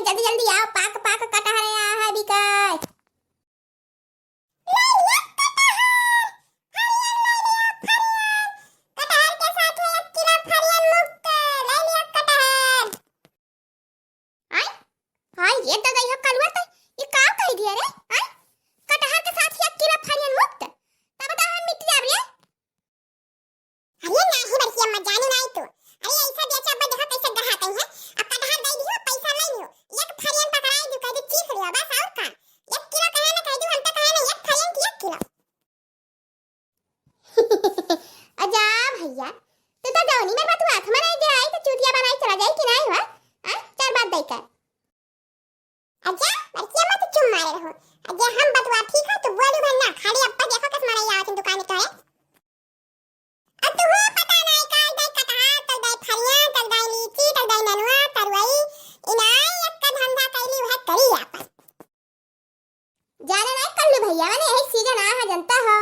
जल्दी जल्दी आओ, पाक पाक कटहर आया है बिकाय। ये तो गई हो कलवा तो ये का कह दिया रे? कटहर के साथ 1 किलो फरियन मुक्त तब तो हम मिट जा रे। अरे नहीं बरकी अम्मा जाने नहीं तो। अरे ऐसा बेचा अब देखो कैसे गहा कहीं है। अब कटहर दे दियो पैसा नहीं हो। 1 फरियन पकड़ाई जो कह दे चीख लियो बस और का। 1 किलो कहे ना कह दो हम तो कहे ना 1 फरियन की 1 किलो। अजा भैया तू तो जाओ नहीं मेरे बात हाथ में नहीं जाए तो चूतिया बनाई चला जाए कि नहीं हुआ? चार बात दे कर अच्छा बरकी अम्मा तो चुप मारे रहो। अजे हम बतवा ठीक है तो बोलू भन्ना खाली अप्पा देखो कस मारे आवत दुकान तो है। अब तो हो पता नहीं काल दे कटहर तल दे फरियां तल दे लीची तल दे ननुआ तरवई इनाई एक का धंधा कैली वह करी आपन। जाने नहीं कर लू भैया मैंने यही सीजन आ है जनता हो।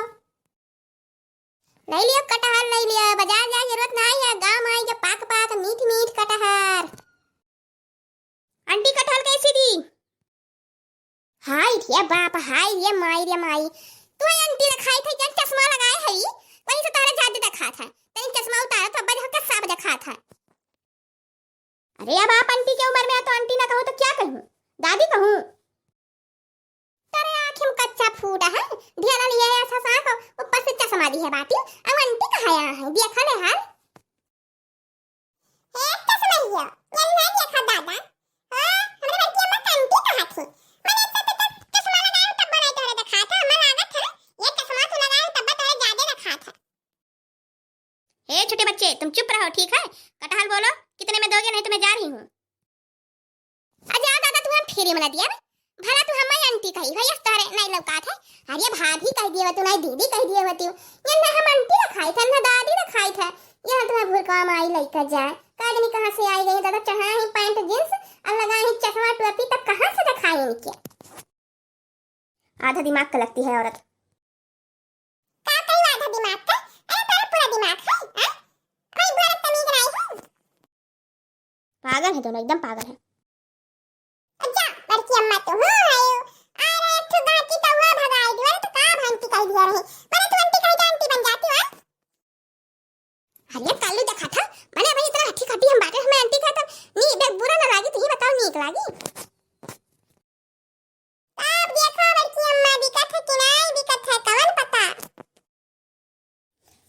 ले लियो कटहर ले लियो, बाजार जाए जरूरत नहीं है, गांव में आई जो पाक पाक मीठ मीठ कटहर। आंटी कटहल कैसी दी? हाय रे बाप, हाय रे माई तू आंटी ने खाई थी जन चश्मा लगाए है वहीं से तारा जादू दिखा था तेरी चश्मा उतारा तो बज होकर सब दिखा था। अरे अब आप आंटी की उम्र में तो आंटी ना कहूं तो क्या कहूं, दादी कहूं? तेरे आंखें में कच्चा फूटा है, ढेला लिया है ऐसा सांप ऊपर से चश्मा दी है बाटी। अब आंटी कहां आया है देखा ले हाल ए चश्मा लियो ये नहीं देखा दादा। हां हमरे बच्ची अम्मा कंटी कहा थी मैंने तो चश्मा लगाया तब बड़ा तोरे दिखा था। मैं लागत है ये चश्मा तो लगाया तब तोरे ज्यादा दिखा था। ए छोटे बच्चे तुम चुप रहो ठीक है? कटहल बोलो कितने में दोगे नहीं तो मैं जा रही हूं। अजा दादा तू हम फेरी में दिया भला तू हमारी आंटी कही है इस तरह नहीं लौकात है। अरे भाभी कह दिए तू नहीं दीदी कह दिए तू ये ना हम आंटी ने खाई था ना दादी ने खाई था। यहां तुम्हें भूल काम आई लेकर जाए काजनी कहां से आई गई दादा चढ़ा ही पैंट जींस और लगा ही चश्मा टोपी तक कहां से दिखाई इनके। आधा दिमाग का लगती है औरत। का कई आधा दिमाग का? अरे तेरा पूरा दिमाग है हां कोई बुरा तमीज नहीं है। पागल है दोनों एकदम पागल है। अच्छा बरकी अम्मा तो हो आयो अरे तो बाकी तो हुआ भगाई दिया तो का भांति कह दिया रहे मैंने तो आंटी कह आंटी बन जाती है। अरे कालू देखा था मैंने भाई इतना हठी खटी हम बाटे हमें आंटी कहता नी बेग बुरा ना लागी तू ही बताओ नीक लागी? अब देखो बरकी अम्मा दिखत है कि नहीं दिखत है कौन पता।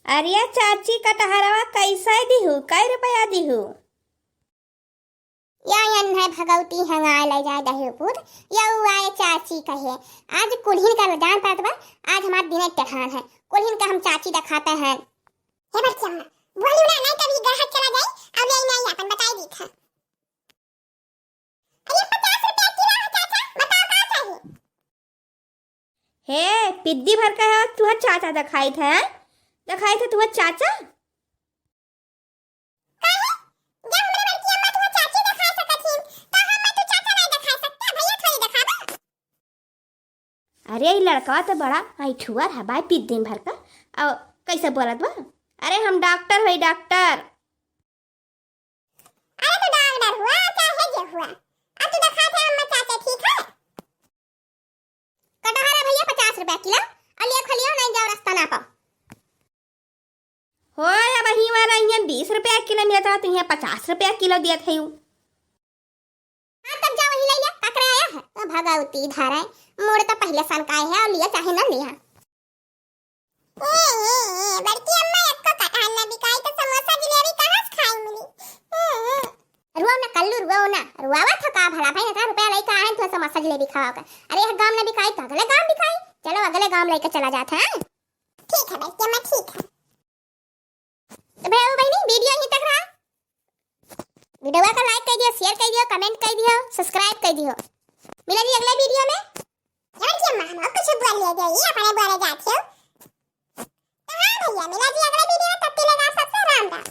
अरे चाची कटहरवा कैसा दिहू कै रुपया दिहू? या है भगवती हंगाए ले जाए दहेपुर या आए चाची कहे आज कुल्हिन का जान पातवा आज हमारा दिन टठान है कुल्हिन का हम चाची दिखाते हैं। हे बरकी अम्मा बोलू ना नहीं कभी ग्राहक चला जाए अब यही नहीं अपन बताई दी था। अरे 50 रुपया किलो है चाचा बताओ का चाहिए? हे पिद्दी भर का है तुह चाचा दिखाई थे तुह चाचा अरे ये लड़का तो बड़ा ऐठुअर है भाई पिद्दी भर का और कैसे बोलत बा? अरे हम डॉक्टर है डॉक्टर। अरे तो डॉक्टर हुआ चाहे जो हुआ अब तो दिखा थे अम्मा चाचा ठीक है। कटहर है भैया 50 रुपया किलो और ले खलियो नहीं जाओ रास्ता ना पाओ। हो अब ही वाला यहाँ 20 रुपया किलो मिलता तो यहाँ 50 रुपया किलो दिया थे। हाँ तब जाओ वही ले लिया पकड़े आया है तो भगवती धारा मोड़ तो पहले सन का है और लिया चाहे ना लिया। बड़की अम्मा एक को कटहल ना बिकाई तो समोसा जलेबी कहां से खाई मिली। रुआ ना कल्लू रुआवा था का भला भाई 1000 रुपया लेके आए तो समोसा जलेबी खाओगे। अरे यह गांव ना बिकाई तो अगले गांव बिकाई चलो अगले गांव लेके चला जाता है। ठीक है बड़की अम्मा ठीक है। तो भाई बहनी वीडियो यहीं तक रहा वीडियो को लाइक कर दियो शेयर कर दियो कमेंट कर दियो सब्सक्राइब कर दियो। मिला जी अगले वीडियो में। बड़की अम्मा हम कुछ बोल ले जाइए अपने बोले जाते हो। तो हां भैया मिला जी अगले वीडियो तब तक लगा सबसे राम राम।